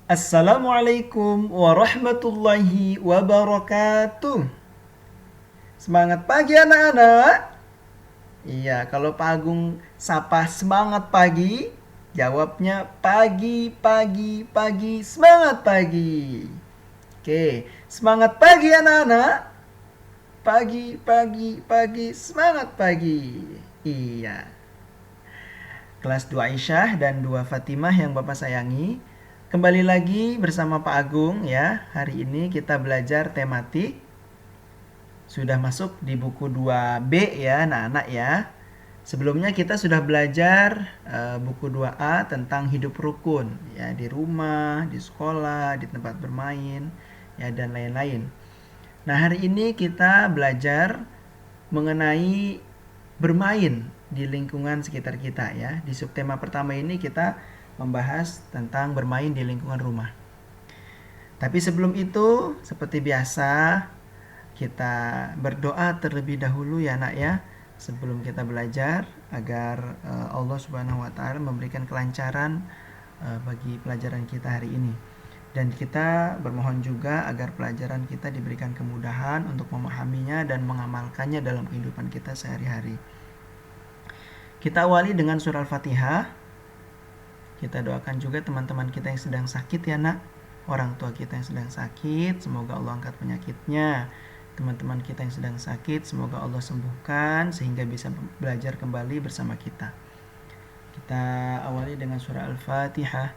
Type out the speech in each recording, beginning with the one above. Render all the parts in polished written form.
Assalamualaikum warahmatullahi wabarakatuh. Semangat pagi anak-anak. Iya, kalau Pak Agung sapa semangat pagi, jawabnya pagi, pagi, pagi, semangat pagi. Oke, semangat pagi anak-anak. Pagi, pagi, pagi, semangat pagi. Iya. Kelas 2 Aisyah dan 2 Fatimah yang Bapak sayangi. Kembali lagi bersama Pak Agung ya. Hari ini kita belajar tematik. Sudah masuk di buku 2B ya anak-anak ya. Sebelumnya kita sudah belajar buku 2A tentang hidup rukun ya, di rumah, di sekolah, di tempat bermain ya, dan lain-lain. Nah, hari ini kita belajar mengenai bermain di lingkungan sekitar kita ya. Di subtema pertama ini kita membahas tentang bermain di lingkungan rumah. Tapi sebelum itu, seperti biasa, kita berdoa terlebih dahulu ya nak ya, sebelum kita belajar agar Allah Subhanahu wa taala memberikan kelancaran bagi pelajaran kita hari ini. Dan kita bermohon juga agar pelajaran kita diberikan kemudahan untuk memahaminya dan mengamalkannya dalam kehidupan kita sehari-hari. Kita awali dengan surah Al-Fatihah. Kita doakan juga teman-teman kita yang sedang sakit ya nak. Orang tua kita yang sedang sakit, semoga Allah angkat penyakitnya. Teman-teman kita yang sedang sakit, semoga Allah sembuhkan sehingga bisa belajar kembali bersama kita. Kita awali dengan surah Al-Fatihah.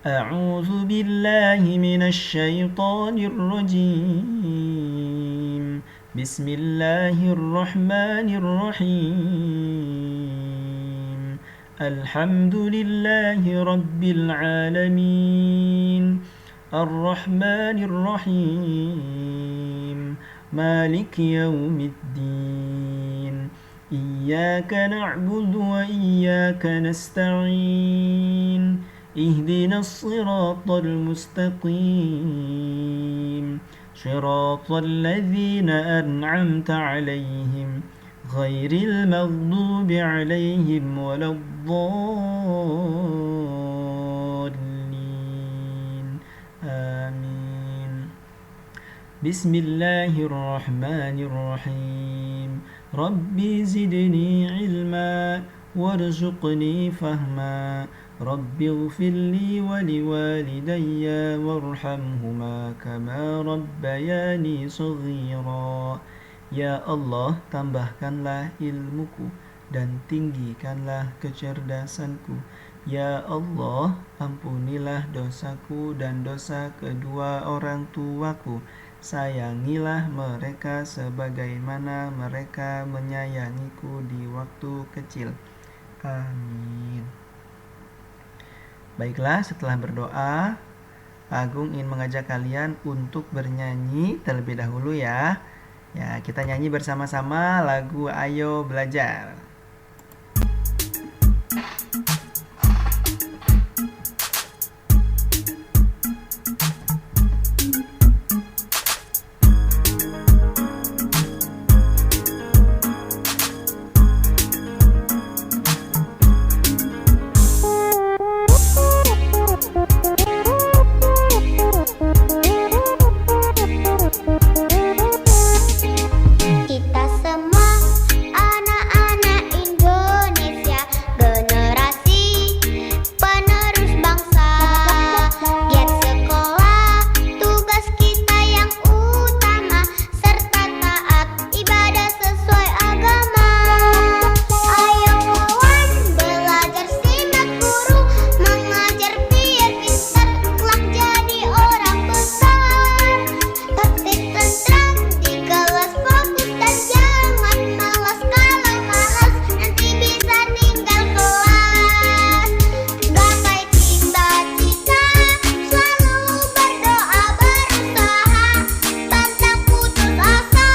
A'udzu billahi minasy syaithanir rajim. Bismillahirrahmanirrahim. Alhamdulillahi rabbil alamin. Ar-Rahmanir Rahim. Maliki yaumiddin. Iyyaka na'budu wa iyyaka nasta'in. Ihdinas siratal mustaqim. Siratal ladzina an'amta 'alaihim ghairil maghdubi 'alaihim waladdallin. Amin. Bismillahirrahmanirrahim. Rabbi zidni ilma warzuqni fahma. Rabbi ighfirli wa liwalidayya warhamhuma kama rabbayani shaghira. Ya Allah, tambahkanlah ilmuku dan tinggikanlah kecerdasanku. Ya Allah, ampunilah dosaku dan dosa kedua orang tuaku. Sayangilah mereka sebagaimana mereka menyayangiku di waktu kecil. Amin. Baiklah, setelah berdoa, Pak Agung ingin mengajak kalian untuk bernyanyi terlebih dahulu ya. Ya, kita nyanyi bersama-sama lagu Ayo Belajar. Kita semua anak-anak Indonesia, generasi penerus bangsa. Giat sekolah, tugas kita yang utama, serta taat ibadah sesuai agama. Ayo kawan, belajar simak guru, mengajar biar pintar, kelak jadi orang besar. Tertib tentram di kelas, fokus dan jangan malas. Kalau malas nanti bisa tinggal kelas. Gapai cita-cita, selalu berdoa berusaha, pantang putus asa.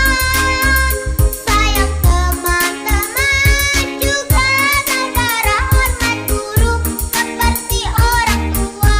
Sayang teman-teman, juga negara, hormat guru seperti orang tua.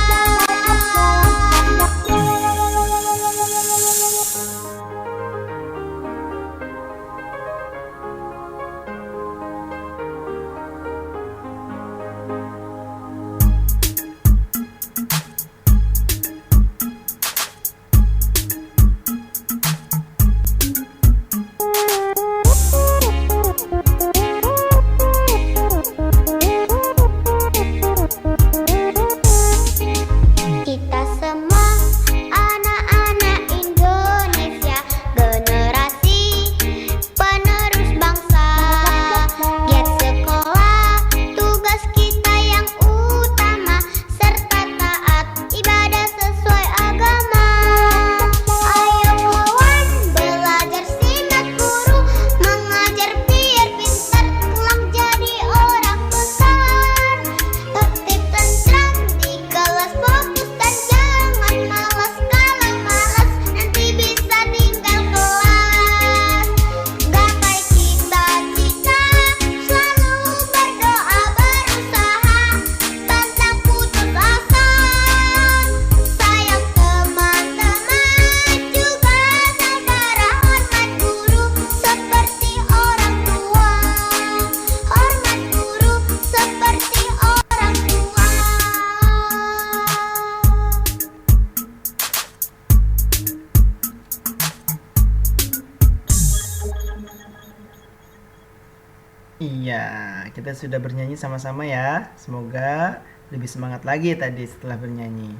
kita sudah bernyanyi sama-sama ya. Semoga lebih semangat lagi tadi setelah bernyanyi.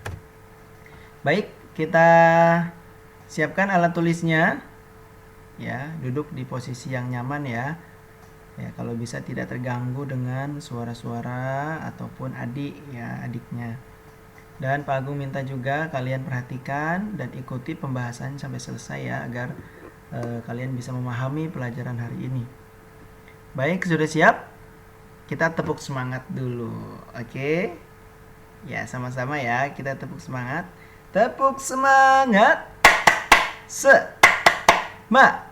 Baik, kita siapkan alat tulisnya. Ya, duduk di posisi yang nyaman ya. Ya, kalau bisa tidak terganggu dengan suara-suara ataupun adiknya. Dan Pak Agung minta juga kalian perhatikan dan ikuti pembahasan sampai selesai ya, agar kalian bisa memahami pelajaran hari ini. Baik, sudah siap? Kita tepuk semangat dulu, oke? Ya, sama-sama ya, kita tepuk semangat. Tepuk semangat. Semangat.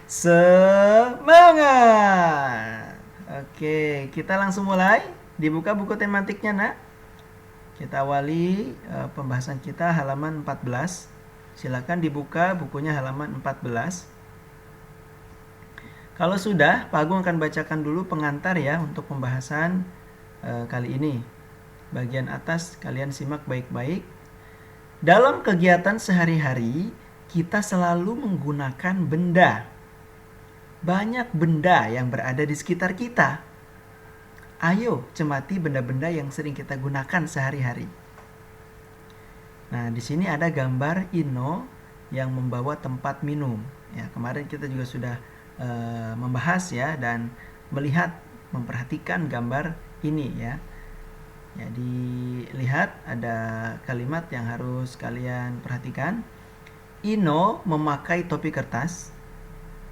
Semangat. Oke, kita langsung mulai. Dibuka buku tematiknya, Nak. Kita awali pembahasan kita halaman 14. Silakan dibuka bukunya halaman 14. Kalau sudah, Pak Agung akan bacakan dulu pengantar ya untuk pembahasan kali ini. Bagian atas kalian simak baik-baik. Dalam kegiatan sehari-hari, kita selalu menggunakan benda. Banyak benda yang berada di sekitar kita. Ayo, cermati benda-benda yang sering kita gunakan sehari-hari. Nah, di sini ada gambar Ino yang membawa tempat minum. Ya, kemarin kita juga sudah membahas ya dan melihat, memperhatikan gambar ini ya. Jadi lihat ada kalimat yang harus kalian perhatikan. Ino memakai topi kertas.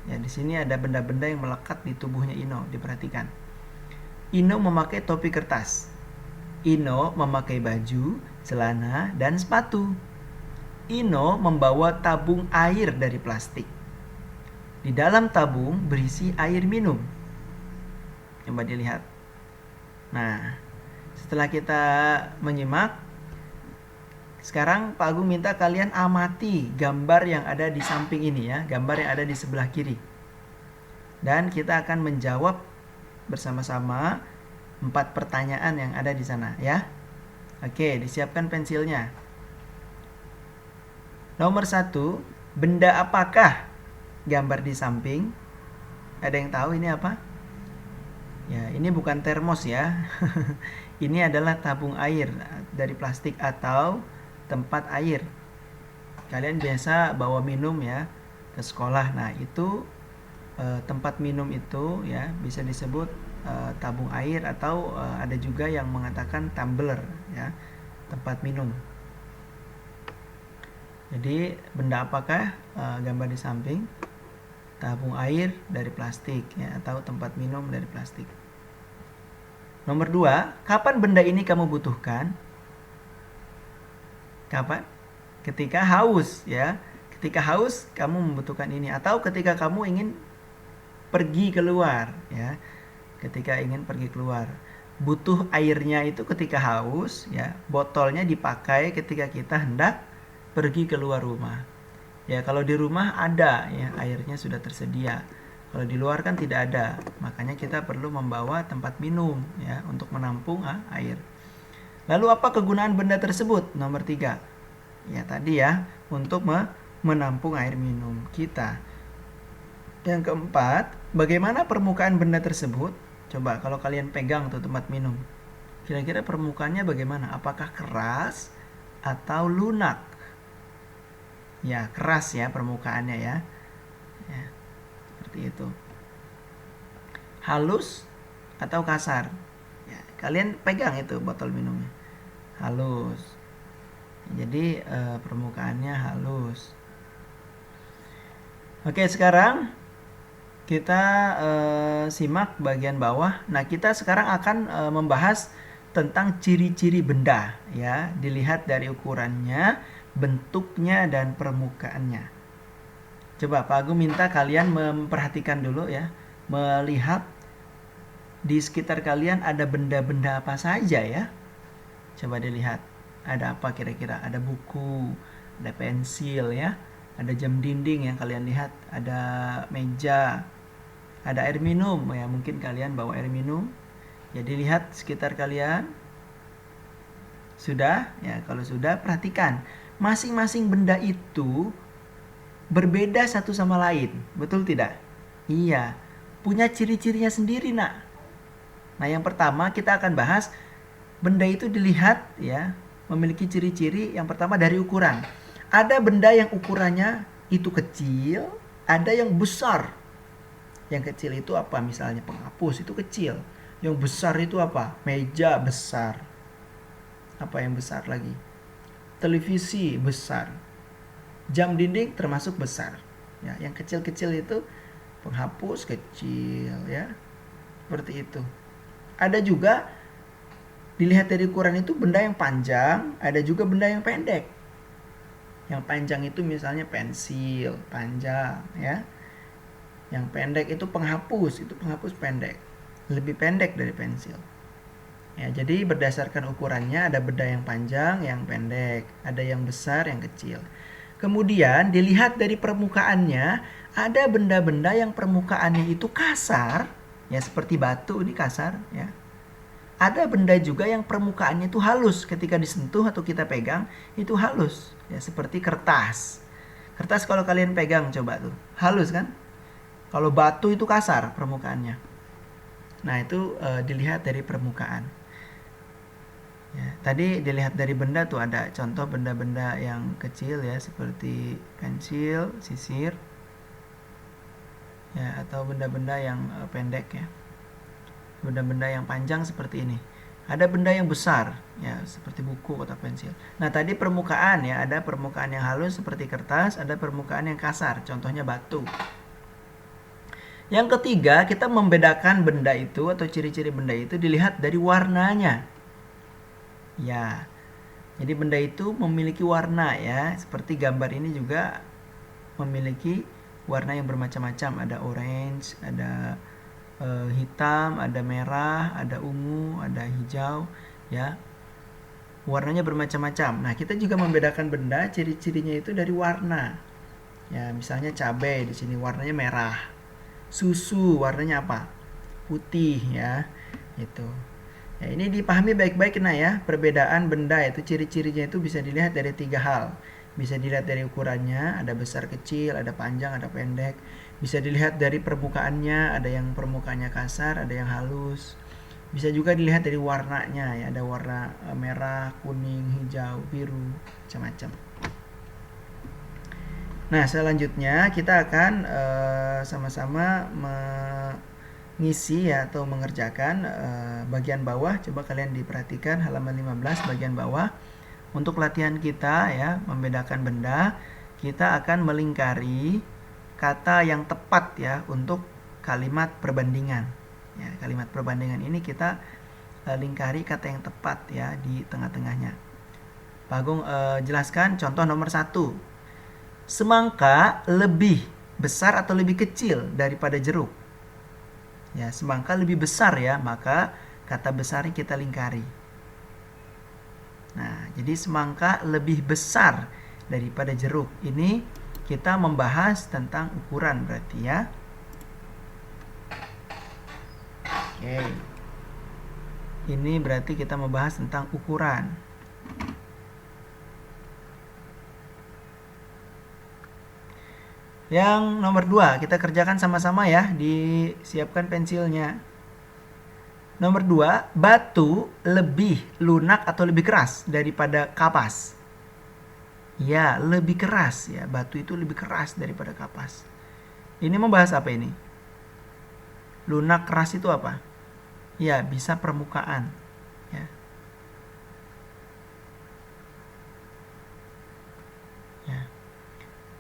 Ya, di sini ada benda-benda yang melekat di tubuhnya Ino, diperhatikan. Ino memakai topi kertas. Ino memakai baju, celana, dan sepatu. Ino membawa tabung air dari plastik. Di dalam tabung berisi air minum. Coba dilihat. Nah, setelah kita menyimak, sekarang Pak Agung minta kalian amati gambar yang ada di samping ini ya, gambar yang ada di sebelah kiri. Dan kita akan menjawab bersama-sama 4 pertanyaan yang ada di sana ya. Oke, disiapkan pensilnya. Nomor 1, benda apakah gambar di samping? Ada yang tahu ini apa? Ya, ini bukan termos ya. Ini adalah tabung air dari plastik atau tempat air. Kalian biasa bawa minum ya ke sekolah. Nah, itu tempat minum itu ya bisa disebut tabung air atau ada juga yang mengatakan tumbler ya, tempat minum. Jadi benda apakah gambar di samping? Tabung air dari plastik ya, atau tempat minum dari plastik. Nomor 2, kapan benda ini kamu butuhkan? Kapan? Ketika haus ya. Ketika haus kamu membutuhkan ini, atau ketika kamu ingin pergi keluar ya. Ketika ingin pergi keluar. Butuh airnya itu ketika haus ya. Botolnya dipakai ketika kita hendak pergi keluar rumah. Ya, kalau di rumah ada ya, airnya sudah tersedia. Kalau di luar kan tidak ada. Makanya kita perlu membawa tempat minum ya untuk menampung air. Lalu apa kegunaan benda tersebut? Nomor 3. Ya, tadi ya, untuk menampung air minum kita. Yang keempat, bagaimana permukaan benda tersebut? Coba kalau kalian pegang tuh tempat minum. Kira-kira permukaannya bagaimana? Apakah keras atau lunak? Ya, keras ya permukaannya ya. Ya, seperti itu. Halus atau kasar? Ya, kalian pegang itu botol minumnya. Halus. Jadi permukaannya halus. Oke, sekarang kita simak bagian bawah. Nah, kita sekarang akan membahas tentang ciri-ciri benda ya. Dilihat dari ukurannya, bentuknya, dan permukaannya. Coba Pak Agung minta kalian memperhatikan dulu ya, melihat di sekitar kalian ada benda-benda apa saja ya. Coba dilihat, ada apa kira-kira? Ada buku, ada pensil ya, ada jam dinding yang kalian lihat, ada meja, ada air minum ya, mungkin kalian bawa air minum. Jadi lihat sekitar kalian. Sudah? Ya, kalau sudah perhatikan. Masing-masing benda itu berbeda satu sama lain. Betul tidak? Iya. punya ciri-cirinya sendiri, Nak. Nah, yang pertama kita akan bahas benda itu dilihat ya, memiliki ciri-ciri yang pertama dari ukuran. Ada benda yang ukurannya itu kecil, ada yang besar. Yang kecil itu apa? Misalnya penghapus itu kecil. Yang besar itu apa? Meja besar. Apa yang besar lagi? Televisi besar. Jam dinding termasuk besar. Ya, yang kecil-kecil itu penghapus kecil ya. Seperti itu. Ada juga dilihat dari ukuran itu benda yang panjang, ada juga benda yang pendek. Yang panjang itu misalnya pensil, panjang ya. Yang pendek itu penghapus pendek. Lebih pendek dari pensil. Ya, jadi berdasarkan ukurannya ada benda yang panjang, yang pendek, ada yang besar, yang kecil. Kemudian dilihat dari permukaannya, ada benda-benda yang permukaannya itu kasar, ya seperti batu ini kasar, ya. Ada benda juga yang permukaannya itu halus, ketika disentuh atau kita pegang itu halus, ya seperti kertas. Kertas kalau kalian pegang coba tuh, halus kan? Kalau batu itu kasar permukaannya. Nah, itu dilihat dari permukaan. Ya, tadi dilihat dari benda tuh ada contoh benda-benda yang kecil ya seperti pensil, sisir, ya atau benda-benda yang pendek ya. Benda-benda yang panjang seperti ini. Ada benda yang besar ya seperti buku atau pensil. Nah, tadi permukaan ya, ada permukaan yang halus seperti kertas, ada permukaan yang kasar, contohnya batu. Yang ketiga, kita membedakan benda itu atau ciri-ciri benda itu dilihat dari warnanya. Ya, jadi benda itu memiliki warna ya, seperti gambar ini juga memiliki warna yang bermacam-macam. Ada orange, ada hitam, ada merah, ada ungu, ada hijau, ya. Warnanya bermacam-macam. Nah, kita juga membedakan benda, ciri-cirinya itu dari warna. Ya, misalnya cabai di sini warnanya merah. Susu warnanya apa? Putih ya, gitu. Ya, ini dipahami baik-baik nah ya, perbedaan benda itu ciri-cirinya itu bisa dilihat dari 3 hal. Bisa dilihat dari ukurannya, ada besar kecil, ada panjang, ada pendek. Bisa dilihat dari permukaannya, ada yang permukaannya kasar, ada yang halus. Bisa juga dilihat dari warnanya ya, ada warna merah, kuning, hijau, biru, macam-macam. Nah, selanjutnya kita akan sama-sama mengisi ya atau mengerjakan bagian bawah. Coba kalian diperhatikan halaman 15 bagian bawah. Untuk latihan kita ya, membedakan benda, kita akan melingkari kata yang tepat ya untuk kalimat perbandingan. Ya, kalimat perbandingan ini kita lingkari kata yang tepat ya di tengah-tengahnya. Pak Agung jelaskan contoh nomor 1. Semangka lebih besar atau lebih kecil daripada jeruk? Ya, semangka lebih besar ya, maka kata besarnya kita lingkari. Nah, jadi semangka lebih besar daripada jeruk. Ini kita membahas tentang ukuran berarti ya. Oke. Ini berarti kita membahas tentang ukuran. Yang nomor 2, kita kerjakan sama-sama ya, disiapkan pensilnya. Nomor 2, batu lebih lunak atau lebih keras daripada kapas? Ya, lebih keras ya, batu itu lebih keras daripada kapas. Ini membahas apa ini? Lunak, keras itu apa? Ya, bisa permukaan ya. Ya.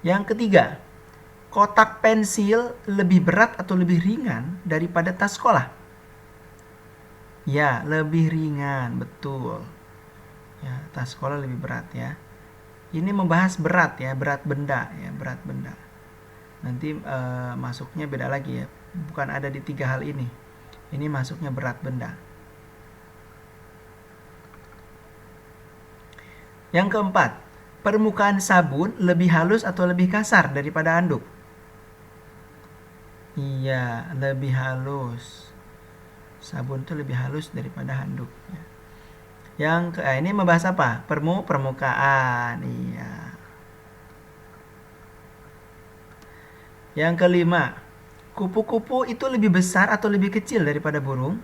Yang ketiga, kotak pensil lebih berat atau lebih ringan daripada tas sekolah? Ya, lebih ringan, betul. Ya, tas sekolah lebih berat ya. Ini membahas berat ya, berat benda ya, berat benda. Nanti masuknya beda lagi ya, bukan ada di 3 hal ini. Ini masuknya berat benda. Yang keempat, permukaan sabun lebih halus atau lebih kasar daripada handuk? Iya, lebih halus. Sabun itu lebih halus daripada handuk. Yang ini membahas apa? Permukaan. Iya. Yang kelima, Kupu-kupu itu lebih besar atau lebih kecil daripada burung?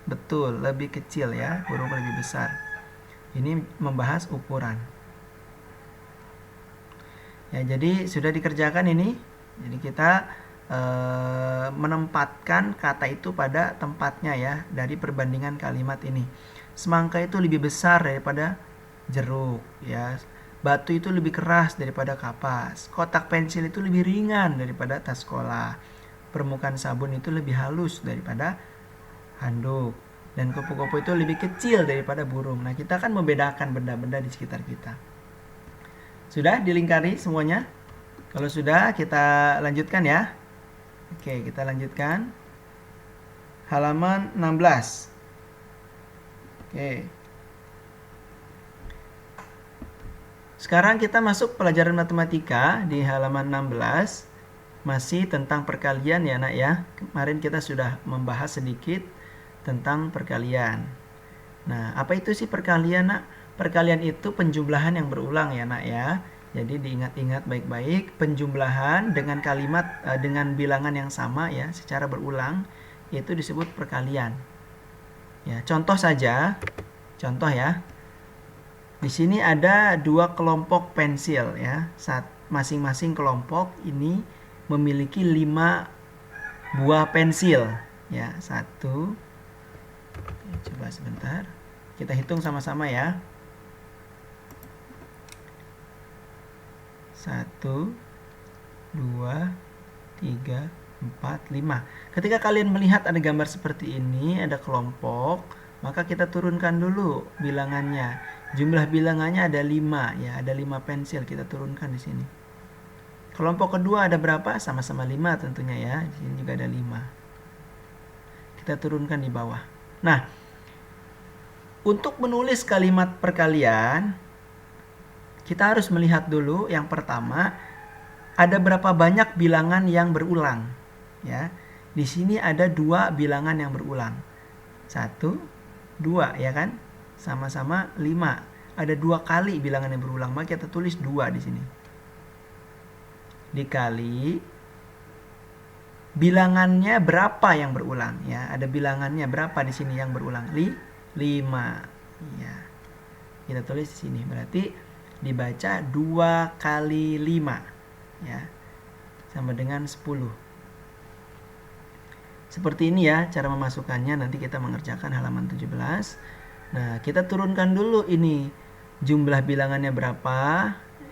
Betul, lebih kecil ya, burung lebih besar. Ini membahas ukuran. Ya, jadi sudah dikerjakan ini. Jadi kita menempatkan kata itu pada tempatnya ya dari perbandingan kalimat ini. Semangka itu lebih besar daripada jeruk ya. Batu itu lebih keras daripada kapas. Kotak pensil itu lebih ringan daripada tas sekolah. Permukaan sabun itu lebih halus daripada handuk. Dan kupu-kupu itu lebih kecil daripada burung. Nah, kita kan membedakan benda-benda di sekitar kita. Sudah dilingkari semuanya? Kalau sudah, kita lanjutkan ya. Oke, kita lanjutkan. Halaman 16. Oke. Sekarang kita masuk pelajaran matematika di halaman 16. Masih tentang perkalian ya, Nak ya. Kemarin kita sudah membahas sedikit tentang perkalian. Nah, apa itu sih perkalian, Nak? Perkalian itu penjumlahan yang berulang ya, Nak ya. Jadi diingat-ingat baik-baik, penjumlahan dengan kalimat dengan bilangan yang sama ya, secara berulang itu disebut perkalian. Ya, contoh saja. Contoh ya. Di sini ada dua kelompok pensil ya. Masing-masing kelompok ini memiliki 5 buah pensil ya. 1. Coba sebentar. Kita hitung sama-sama ya. 1, 2, 3, 4, 5. Ketika kalian melihat ada gambar seperti ini, ada kelompok, maka kita turunkan dulu bilangannya. Jumlah bilangannya ada 5 ya, ada 5 pensil, kita turunkan di sini. Kelompok kedua ada berapa? Sama-sama 5 tentunya ya. Di sini juga ada 5. Kita turunkan di bawah. Nah, untuk menulis kalimat perkalian, kita harus melihat dulu yang pertama, ada berapa banyak bilangan yang berulang ya. Di sini ada 2 bilangan yang berulang. 1, 2 ya kan? Sama-sama 5. Ada 2 kali bilangan yang berulang, maka kita tulis 2 di sini. Dikali bilangannya berapa yang berulang ya. Ada bilangannya berapa di sini yang berulang? 5. Ya. Kita tulis di sini. Berarti dibaca 2 kali 5 ya, sama dengan 10. Seperti ini ya cara memasukkannya. Nanti kita mengerjakan halaman 17. Nah, kita turunkan dulu ini jumlah bilangannya berapa,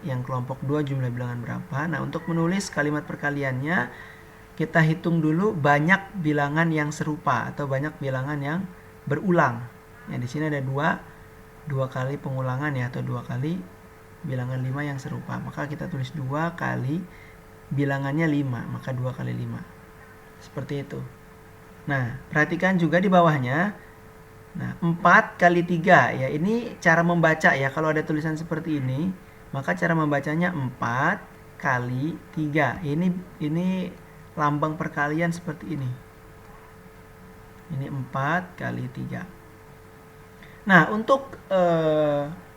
yang kelompok 2 jumlah bilangan berapa. Nah, untuk menulis kalimat perkaliannya, kita hitung dulu banyak bilangan yang serupa atau banyak bilangan yang berulang. Ya, di sini ada 2 kali pengulangan ya, atau 2 kali bilangan 5 yang serupa. Maka kita tulis 2 kali bilangannya 5, maka 2 kali 5. Seperti itu. Nah, perhatikan juga di bawahnya. Nah, 4 kali 3 ya, ini cara membaca ya. Kalau ada tulisan seperti ini, maka cara membacanya 4 kali 3. Ini lambang perkalian seperti ini. Ini 4 kali 3. Nah, untuk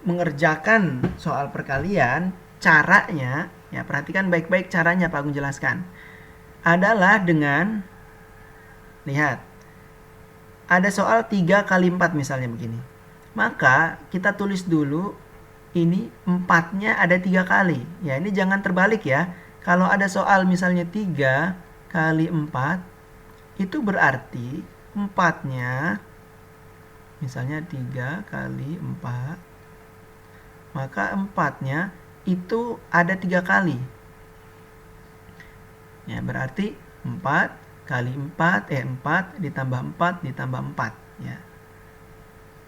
mengerjakan soal perkalian, caranya, ya perhatikan baik-baik caranya Pak Agung jelaskan. Adalah dengan, lihat, ada soal 3 kali 4 misalnya begini. Maka kita tulis dulu, ini 4-nya ada 3 kali. Ya, ini jangan terbalik ya. Kalau ada soal misalnya 3 kali 4, itu berarti 4-nya, misalnya 3 kali 4, maka 4-nya itu ada 3 kali. Ya, berarti 4 kali 4, 4 ditambah 4 ditambah 4. Ya.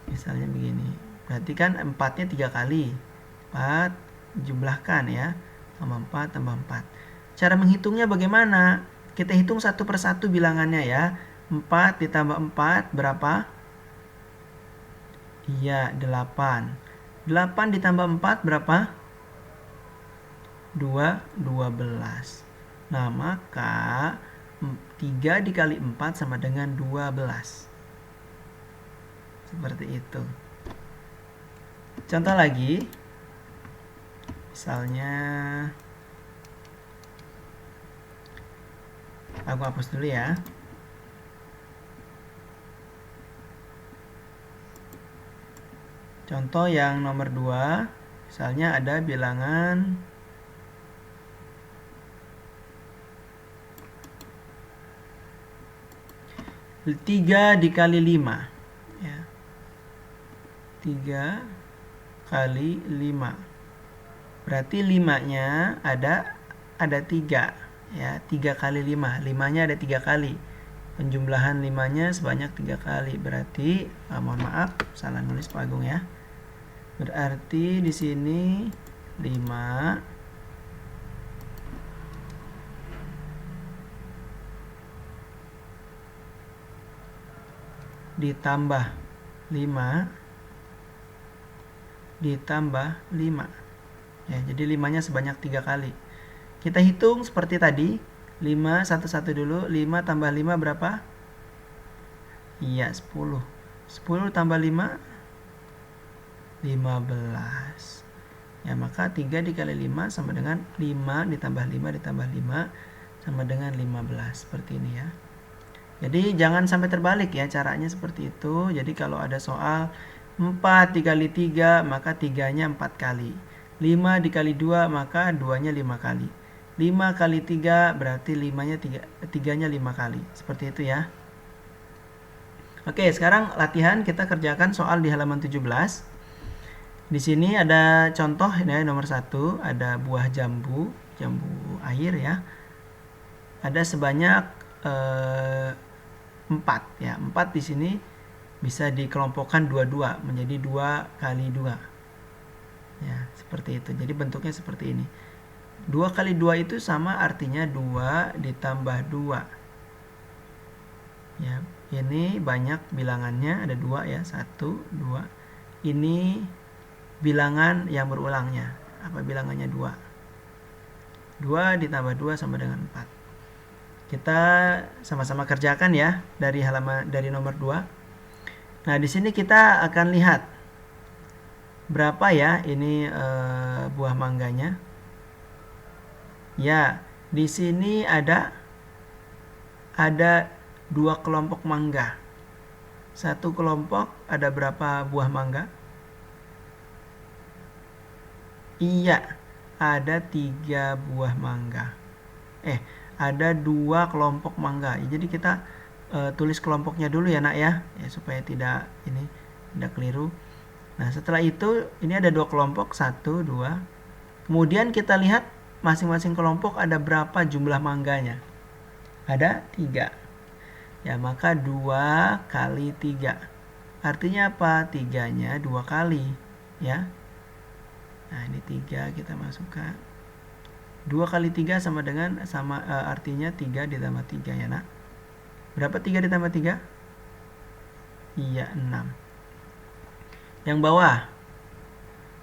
Misalnya begini. Berarti kan 4-nya 3 kali. 4 jumlahkan ya. Tambah 4 tambah 4. Cara menghitungnya bagaimana? Kita hitung satu persatu bilangannya ya. 4 ditambah 4 berapa? Iya, 8. 8 ditambah 4 berapa? 12. Nah, maka 3 dikali 4 sama dengan 12. Seperti itu. Contoh lagi. Misalnya Aku hapus dulu ya. Contoh yang nomor 2, misalnya ada bilangan 3 dikali 5. Ya. 3 kali 5. Berarti 5-nya ada 3. Ya, 3 kali 5. 5-nya ada 3 kali. Penjumlahan 5-nya sebanyak 3 kali. Berarti, mohon maaf, salah nulis Pak Agung ya. Berarti di sini 5 ditambah 5 ditambah 5. Ya, jadi 5-nya sebanyak 3 kali. Kita hitung seperti tadi. 5 satu-satu dulu. 5 tambah 5 berapa? Iya, 10. 10 tambah 5 15. Ya, maka 3 dikali 5 sama dengan 5 ditambah 5 ditambah 5 sama dengan 15. Seperti ini ya. Jadi jangan sampai terbalik ya, caranya seperti itu. Jadi kalau ada soal 4 dikali 3, maka 3-nya 4 kali. 5 dikali 2, maka 2-nya 5 kali. 5 kali 3 berarti 3-nya 5 kali. Seperti itu ya. Oke, sekarang latihan kita kerjakan soal di halaman 17. Di sini ada contoh ya, nomor 1, ada buah jambu air ya. Ada sebanyak 4 ya. 4 di sini bisa dikelompokkan 2-2 menjadi 2 kali 2. Ya, seperti itu. Jadi bentuknya seperti ini. 2 kali 2 itu sama artinya 2 ditambah 2. Ya, ini banyak bilangannya, ada 2 ya. 1, 2. Ini bilangan yang berulangnya. Apa bilangannya? 2. 2 ditambah 2 sama dengan 4. Kita sama-sama kerjakan ya dari nomor 2. Nah, di sini kita akan lihat berapa ya ini buah mangganya. Ya, di sini ada 2 kelompok mangga. Satu kelompok ada berapa buah mangga? Iya, ada 3 buah mangga. Ada 2 kelompok mangga. Jadi kita tulis kelompoknya dulu ya nak ya, supaya tidak keliru. Nah, setelah itu ini ada 2 kelompok, 1, 2. Kemudian kita lihat masing-masing kelompok ada berapa jumlah mangganya. Ada 3. Ya, maka 2 kali 3. Artinya apa? 3-nya 2 kali ya. Nah, ini 3 kita masukkan. 2 kali 3 sama dengan artinya 3 ditambah 3 ya nak. Berapa 3 ditambah 3? Iya, 6. Yang bawah.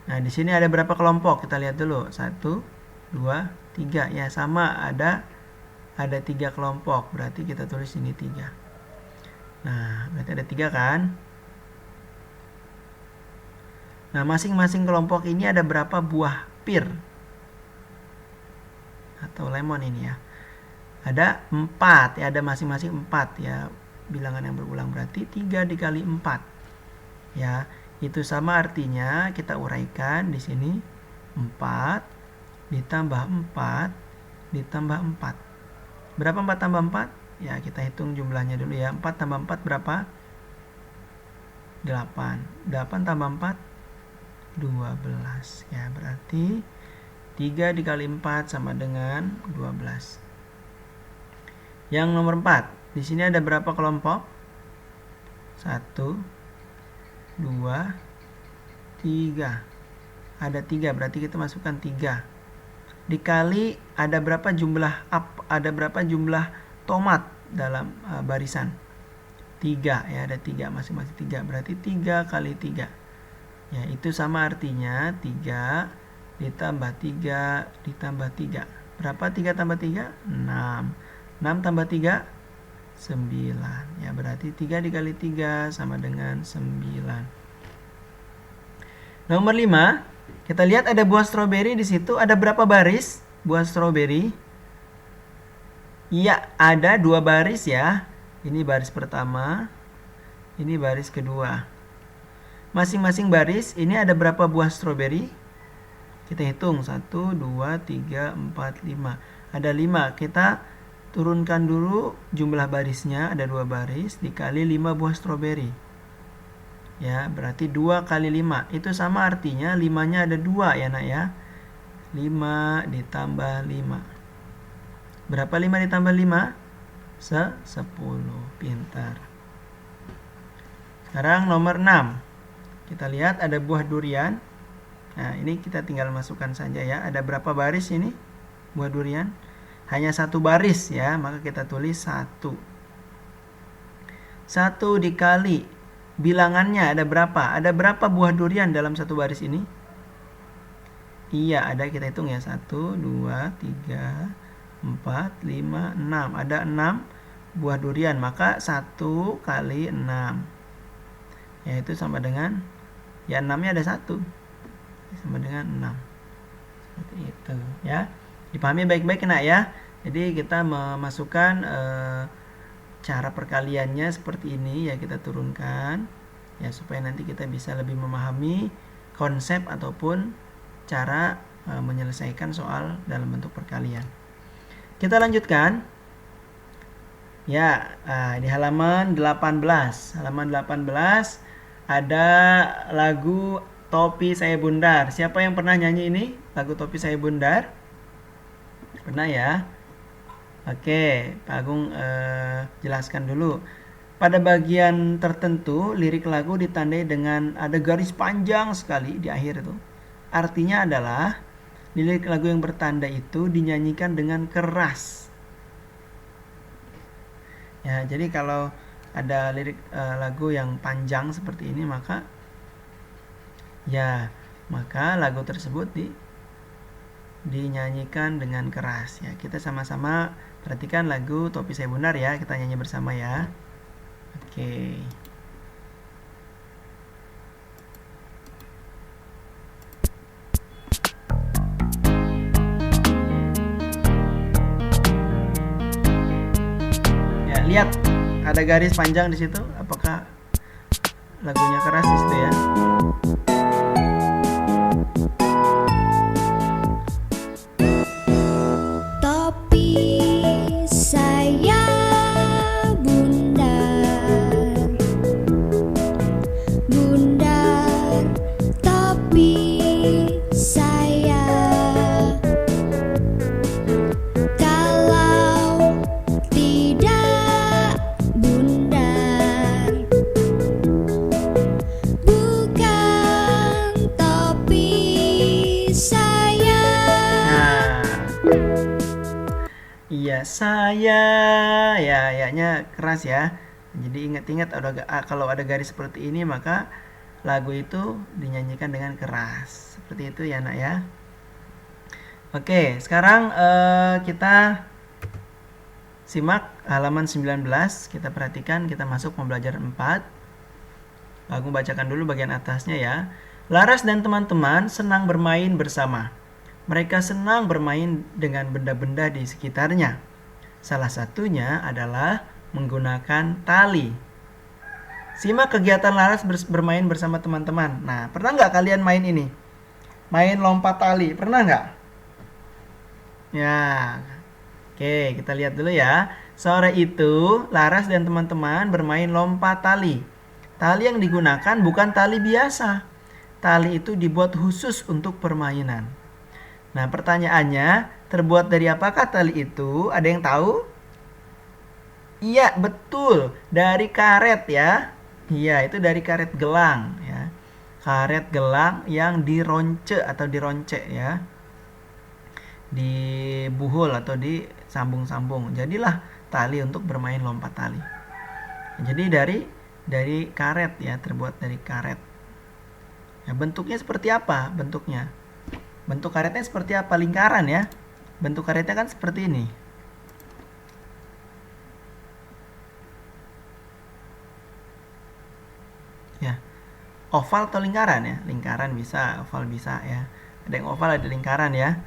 Nah, di sini ada berapa kelompok? Kita lihat dulu. 1, 2, 3. Ya, sama ada 3 kelompok. Berarti kita tulis ini 3. Nah, berarti ada 3 kan? Nah, masing-masing kelompok ini ada berapa buah pir atau lemon ini ya. Ada 4 ya, ada masing-masing 4 ya. Bilangan yang berulang berarti 3 dikali 4. Ya, itu sama artinya kita uraikan di sini 4 ditambah 4 ditambah 4. Berapa 4 tambah 4? Ya, kita hitung jumlahnya dulu ya. 4 tambah 4 berapa? 8. 8 tambah 4 12. Ya, berarti 3 dikali 4 sama dengan 12. Yang nomor 4. Di sini ada berapa kelompok? 1, 2, 3. Ada 3, berarti kita masukkan 3. Dikali ada berapa jumlah tomat dalam barisan? 3 ya, ada 3, masing-masing 3. Berarti 3 kali 3. Ya, itu sama artinya 3 ditambah 3 ditambah 3. Berapa 3 tambah 3? 6. 6 tambah 3? 9. Ya, berarti 3 dikali 3 sama dengan 9. Nomor 5, kita lihat ada buah stroberi di situ. Ada berapa baris buah stroberi? Iya, ada 2 baris ya. Ini baris pertama, ini baris kedua. Masing-masing baris ini ada berapa buah stroberi? Kita hitung 1, 2, 3, 4, 5. Ada 5. Kita turunkan dulu jumlah barisnya, ada 2 baris dikali 5 buah stroberi. Ya, berarti 2 kali 5. Itu sama artinya 5-nya ada 2 ya nak ya. 5 ditambah 5. Berapa 5 ditambah 5? 10. Pintar. Sekarang nomor 6. Kita lihat ada buah durian. Nah, ini kita tinggal masukkan saja ya. Ada berapa baris ini? Buah durian. Hanya 1 baris ya, maka kita tulis 1. 1 dikali bilangannya ada berapa? Ada berapa buah durian dalam 1 baris ini? Iya, ada, kita hitung ya. 1, 2, 3, 4, 5, 6. Ada 6 buah durian, maka 1 kali 6. Yaitu sama dengan, ya 6-nya ada 1. Sama dengan 6. Seperti itu ya. Dipahami baik-baik nak ya. Jadi kita memasukkan cara perkaliannya seperti ini ya, kita turunkan ya supaya nanti kita bisa lebih memahami konsep ataupun cara menyelesaikan soal dalam bentuk perkalian. Kita lanjutkan. Ya, di halaman 18. Halaman 18 ada lagu Topi Saya Bundar. Siapa yang pernah nyanyi ini? Lagu Topi Saya Bundar? Pernah ya? Oke, Pak Agung jelaskan dulu. Pada bagian tertentu, lirik lagu ditandai dengan ada garis panjang sekali di akhir itu. Artinya adalah lirik lagu yang bertanda itu dinyanyikan dengan keras. Ya, jadi kalau ada lirik lagu yang panjang seperti ini, maka lagu tersebut dinyanyikan dengan keras ya. Kita sama-sama perhatikan lagu Topi Saya Bundar ya, kita nyanyi bersama ya. Oke. Ya, lihat ada garis panjang di situ. Apakah lagunya keras di situ ya? Saya ya, ya-nya keras ya. Jadi ingat-ingat kalau ada garis seperti ini maka lagu itu dinyanyikan dengan keras. Seperti itu ya nak ya. Oke, sekarang kita simak halaman 19. Kita perhatikan, kita masuk pembelajaran 4. Aku bacakan dulu bagian atasnya ya. Laras dan teman-teman senang bermain bersama. Mereka senang bermain dengan benda-benda di sekitarnya. Salah satunya adalah menggunakan tali. Simak kegiatan Laras bermain bersama teman-teman. Nah, pernah nggak kalian main ini? Main lompat tali, pernah nggak? Ya, oke, kita lihat dulu ya. Sore itu, Laras dan teman-teman bermain lompat tali. Tali yang digunakan bukan tali biasa. Tali itu dibuat khusus untuk permainan. Nah, pertanyaannya, terbuat dari apakah tali itu? Ada yang tahu? Iya, betul. Dari karet ya. Iya, itu dari karet gelang ya. Karet gelang yang dironce atau dironcek ya. Dibuhul atau disambung-sambung. Jadilah tali untuk bermain lompat tali. Jadi dari karet ya, terbuat dari karet. Ya, bentuknya seperti apa? Bentuk karetnya seperti apa? Lingkaran ya. Bentuk karetnya kan seperti ini. Ya. Oval atau lingkaran ya? Lingkaran bisa, oval bisa ya. Ada yang oval, ada lingkaran ya.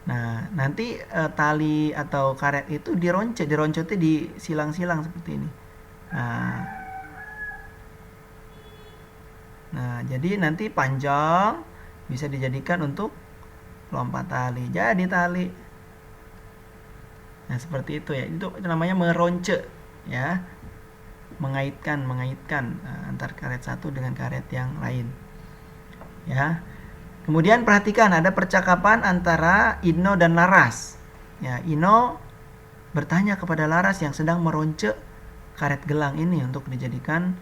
Nah, nanti tali atau karet itu dironcetnya di silang-silang seperti ini. Nah, jadi nanti panjang bisa dijadikan untuk lompat tali. Jadi tali. Nah, seperti itu ya. Itu namanya meronce ya. Mengaitkan antar karet satu dengan karet yang lain. Ya. Kemudian perhatikan ada percakapan antara Ino dan Laras. Ya, Ino bertanya kepada Laras yang sedang meronce karet gelang ini untuk dijadikan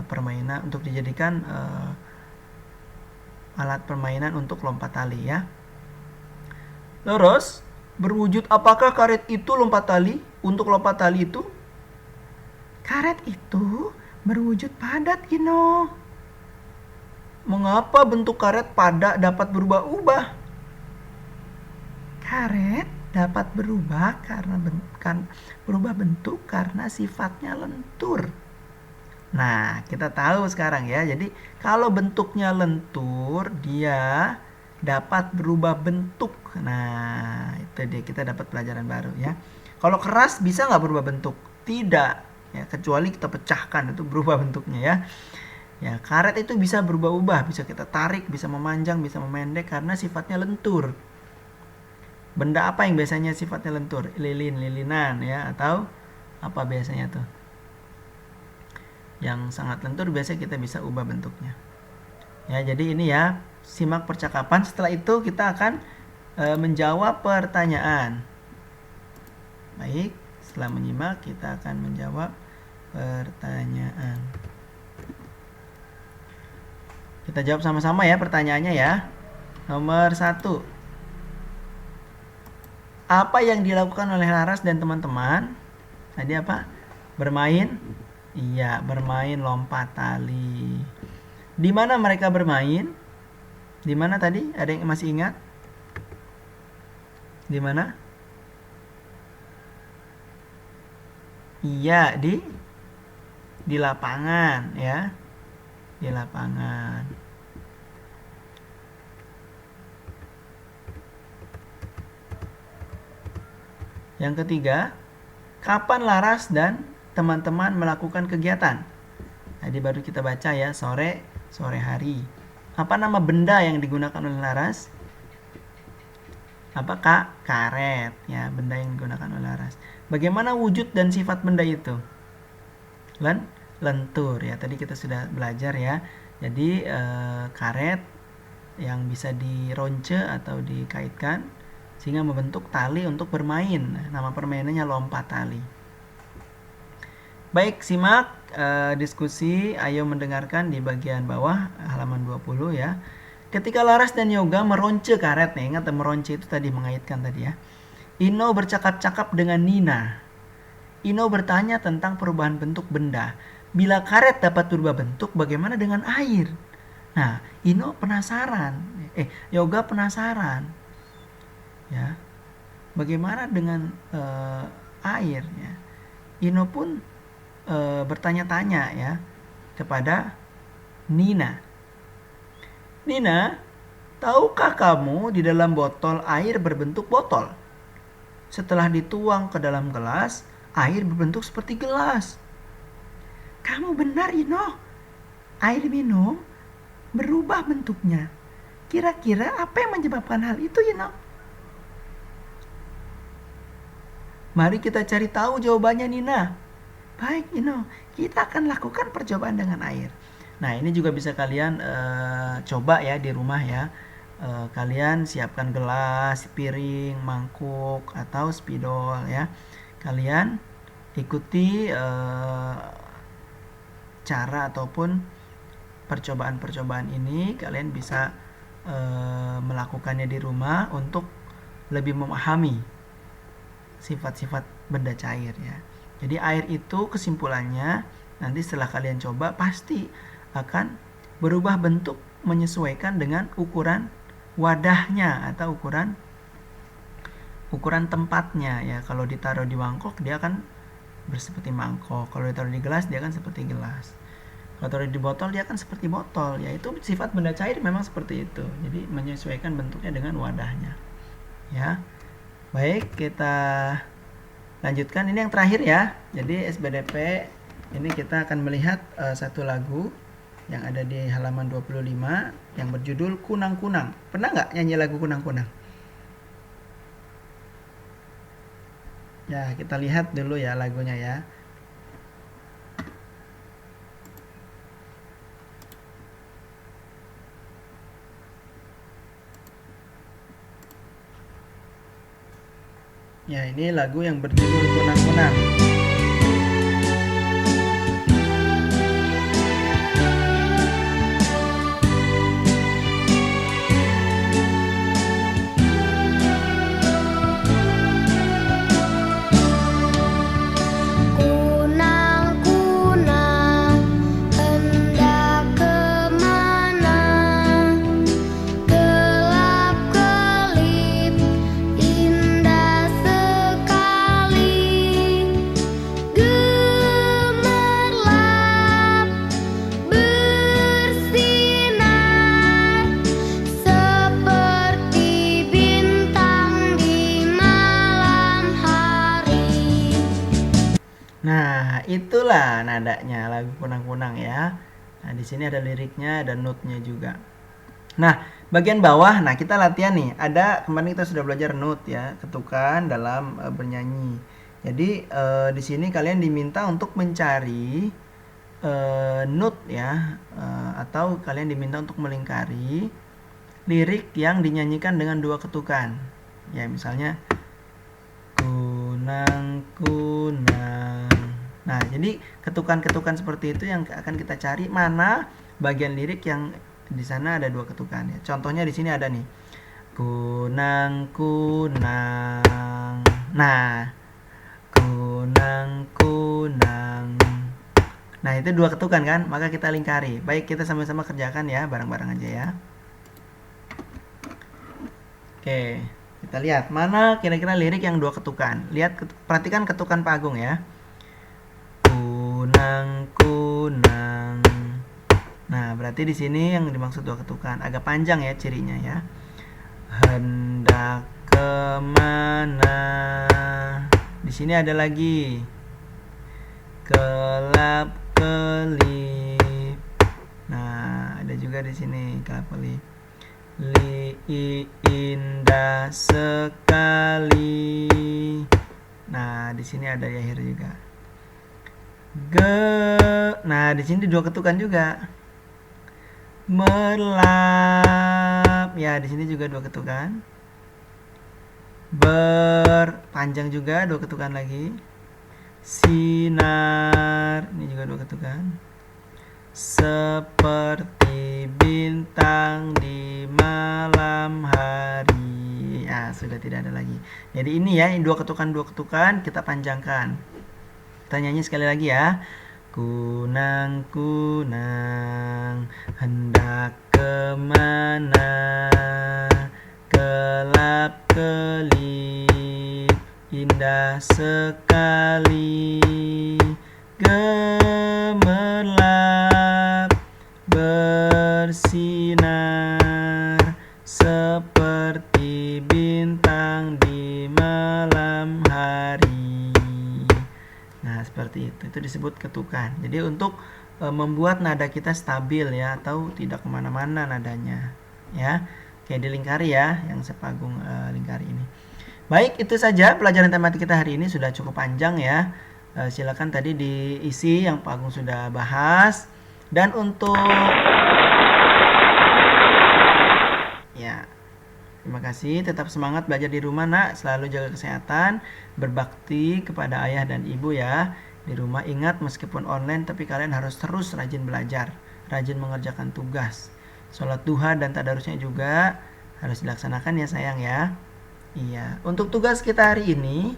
permainan, untuk dijadikan alat permainan untuk lompat tali ya. Terus, berwujud apakah karet itu lompat tali? Untuk lompat tali itu? Karet itu berwujud padat, Ino. Mengapa bentuk karet padat dapat berubah-ubah? Karet dapat berubah berubah bentuk karena sifatnya lentur. Nah, kita tahu sekarang ya. Jadi, kalau bentuknya lentur, dia dapat berubah bentuk. Nah, itu dia, kita dapat pelajaran baru ya. Kalau keras bisa nggak berubah bentuk? Tidak, ya, kecuali kita pecahkan itu berubah bentuknya ya. Ya, karet itu bisa berubah-ubah, bisa kita tarik, bisa memanjang, bisa memendek karena sifatnya lentur. Benda apa yang biasanya sifatnya lentur? Lilinan ya, atau apa biasanya tuh? Yang sangat lentur biasanya kita bisa ubah bentuknya. Ya, jadi ini ya, simak percakapan. Setelah itu kita akan menjawab pertanyaan. Baik, setelah menyimak kita akan menjawab pertanyaan. Kita jawab sama-sama ya pertanyaannya ya. Nomor 1. Apa yang dilakukan oleh Laras dan teman-teman? Tadi apa? Bermain? Iya, bermain lompat tali. Di mana mereka bermain? Di mana tadi? Ada yang masih ingat? Di mana? Iya, di lapangan ya. Di lapangan. Yang ketiga, kapan Laras dan teman-teman melakukan kegiatan? Tadi baru kita baca ya, sore hari. Apa nama benda yang digunakan oleh Laras? Apa Kak? Karet ya, benda yang digunakan oleh Laras. Bagaimana wujud dan sifat benda itu? Lentur ya, tadi kita sudah belajar ya. Jadi karet yang bisa dironce atau dikaitkan sehingga membentuk tali untuk bermain. Nama permainannya lompat tali. Baik, simak diskusi. Ayo mendengarkan di bagian bawah halaman 20 ya. Ketika Laras dan Yoga meronce karet nih, ingat meronce itu tadi mengaitkan tadi ya. Ino bercakap-cakap dengan Nina. Ino bertanya tentang perubahan bentuk benda. Bila karet dapat berubah bentuk, bagaimana dengan air? Nah, Ino penasaran. Yoga penasaran. Ya, bagaimana dengan air? Ya. Ino pun bertanya-tanya ya kepada Nina. Nina, tahukah kamu di dalam botol air berbentuk botol? Setelah dituang ke dalam gelas, air berbentuk seperti gelas. Kamu benar, Ino. Air minum berubah bentuknya. Kira-kira apa yang menyebabkan hal itu, Ino? Mari kita cari tahu jawabannya, Nina. Baik, Ino. Kita akan lakukan percobaan dengan air. Nah, ini juga bisa kalian coba ya di rumah ya. Kalian siapkan gelas, piring, mangkuk, atau spidol ya. Kalian ikuti cara ataupun percobaan-percobaan ini. Kalian bisa melakukannya di rumah untuk lebih memahami sifat-sifat benda cair ya. Jadi air itu kesimpulannya nanti setelah kalian coba pasti akan berubah bentuk menyesuaikan dengan ukuran wadahnya atau ukuran tempatnya ya. Kalau ditaruh di mangkok dia akan seperti mangkok. Kalau ditaruh di gelas dia akan seperti gelas. Kalau taruh di botol dia akan seperti botol. Ya itu sifat benda cair memang seperti itu. Jadi menyesuaikan bentuknya dengan wadahnya. ya. Baik, kita lanjutkan. Ini yang terakhir ya. Jadi SBDP ini kita akan melihat satu lagu yang ada di halaman 25 yang berjudul Kunang-Kunang. Pernah nggak nyanyi lagu Kunang-Kunang? Ya, kita lihat dulu ya lagunya ya. Ya, ini lagu yang berjudul Kunang-Kunang. Kunang-kunang hendak kemana? Gelap-kelip indah sekali, gemerlap bersinar seperti bintang di malam hari. Nah, itulah nadanya lagu Kunang-Kunang ya. Nah, di sini ada liriknya, ada note-nya juga. Nah, bagian bawah, nah kita latihan nih. Ada kemarin kita sudah belajar note ya, ketukan dalam bernyanyi. Jadi di sini kalian diminta untuk mencari note ya, atau kalian diminta untuk melingkari lirik yang dinyanyikan dengan dua ketukan. Ya, misalnya kunang-kunang. Nah, jadi ketukan-ketukan seperti itu yang akan kita cari mana bagian lirik yang di sana ada dua ketukan ya. Contohnya di sini ada nih. Kunang-kunang. Nah, kunang-kunang. Nah, itu dua ketukan kan? Maka kita lingkari. Baik, kita sama-sama kerjakan ya, bareng-bareng aja ya. Oke, kita lihat mana kira-kira lirik yang dua ketukan. Lihat, perhatikan ketukan Pak Agung ya. Kunang-kunang. Nah, berarti di sini yang dimaksud dua ketukan. Agak panjang ya cirinya ya. Hendak kemana? Di sini ada lagi. Kelap-kelip. Nah, ada juga di sini kelap-kelip. Indah sekali. Nah, di sini ada di akhir juga. Nah, di sini dua ketukan juga. Merlap. Ya, di sini juga dua ketukan. Berpanjang juga dua ketukan lagi. Sinar. Ini juga dua ketukan. Seperti bintang di malam hari. Ya, sudah tidak ada lagi. Jadi ini ya, dua ketukan kita panjangkan. Kita nyanyi sekali lagi ya. Kunang-kunang hendak kemana? Kelap-kelip indah sekali, gemerlap bersinar seperti bintang di malam hari. Nah, seperti itu. Itu disebut ketukan. Jadi untuk membuat nada kita stabil ya, atau tidak kemana-mana nadanya. Ya, kayak dilingkari ya, yang Sepagung lingkari ini. Baik, itu saja pelajaran tematik kita hari ini. Sudah cukup panjang ya. Silakan tadi diisi yang Pak Agung sudah bahas. Dan untuk ya, terima kasih. Tetap semangat belajar di rumah nak. Selalu jaga kesehatan. Berbakti kepada ayah dan ibu ya. Di rumah ingat meskipun online tapi kalian harus terus rajin belajar. Rajin mengerjakan tugas. Sholat duha dan tadarusnya juga harus dilaksanakan ya sayang ya. Iya. Untuk tugas kita hari ini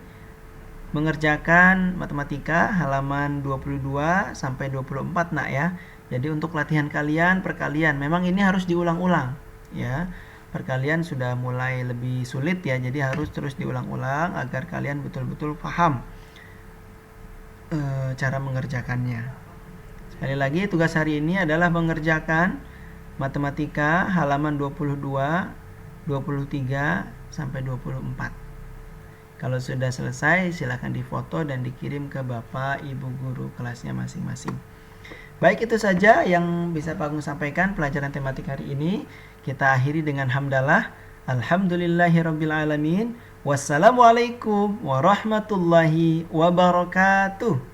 mengerjakan matematika halaman 22 sampai 24 nak ya. Jadi untuk latihan kalian perkalian memang ini harus diulang-ulang ya. Perkalian sudah mulai lebih sulit ya, jadi harus terus diulang-ulang agar kalian betul-betul paham cara mengerjakannya. Sekali lagi tugas hari ini adalah mengerjakan matematika halaman 22 23 sampai 24. Kalau sudah selesai, silakan difoto dan dikirim ke Bapak Ibu guru kelasnya masing-masing. Baik, itu saja yang bisa Pak Agung sampaikan pelajaran tematik hari ini. Kita akhiri dengan hamdalah. Alhamdulillahirabbil alamin. Wassalamualaikum warahmatullahi wabarakatuh.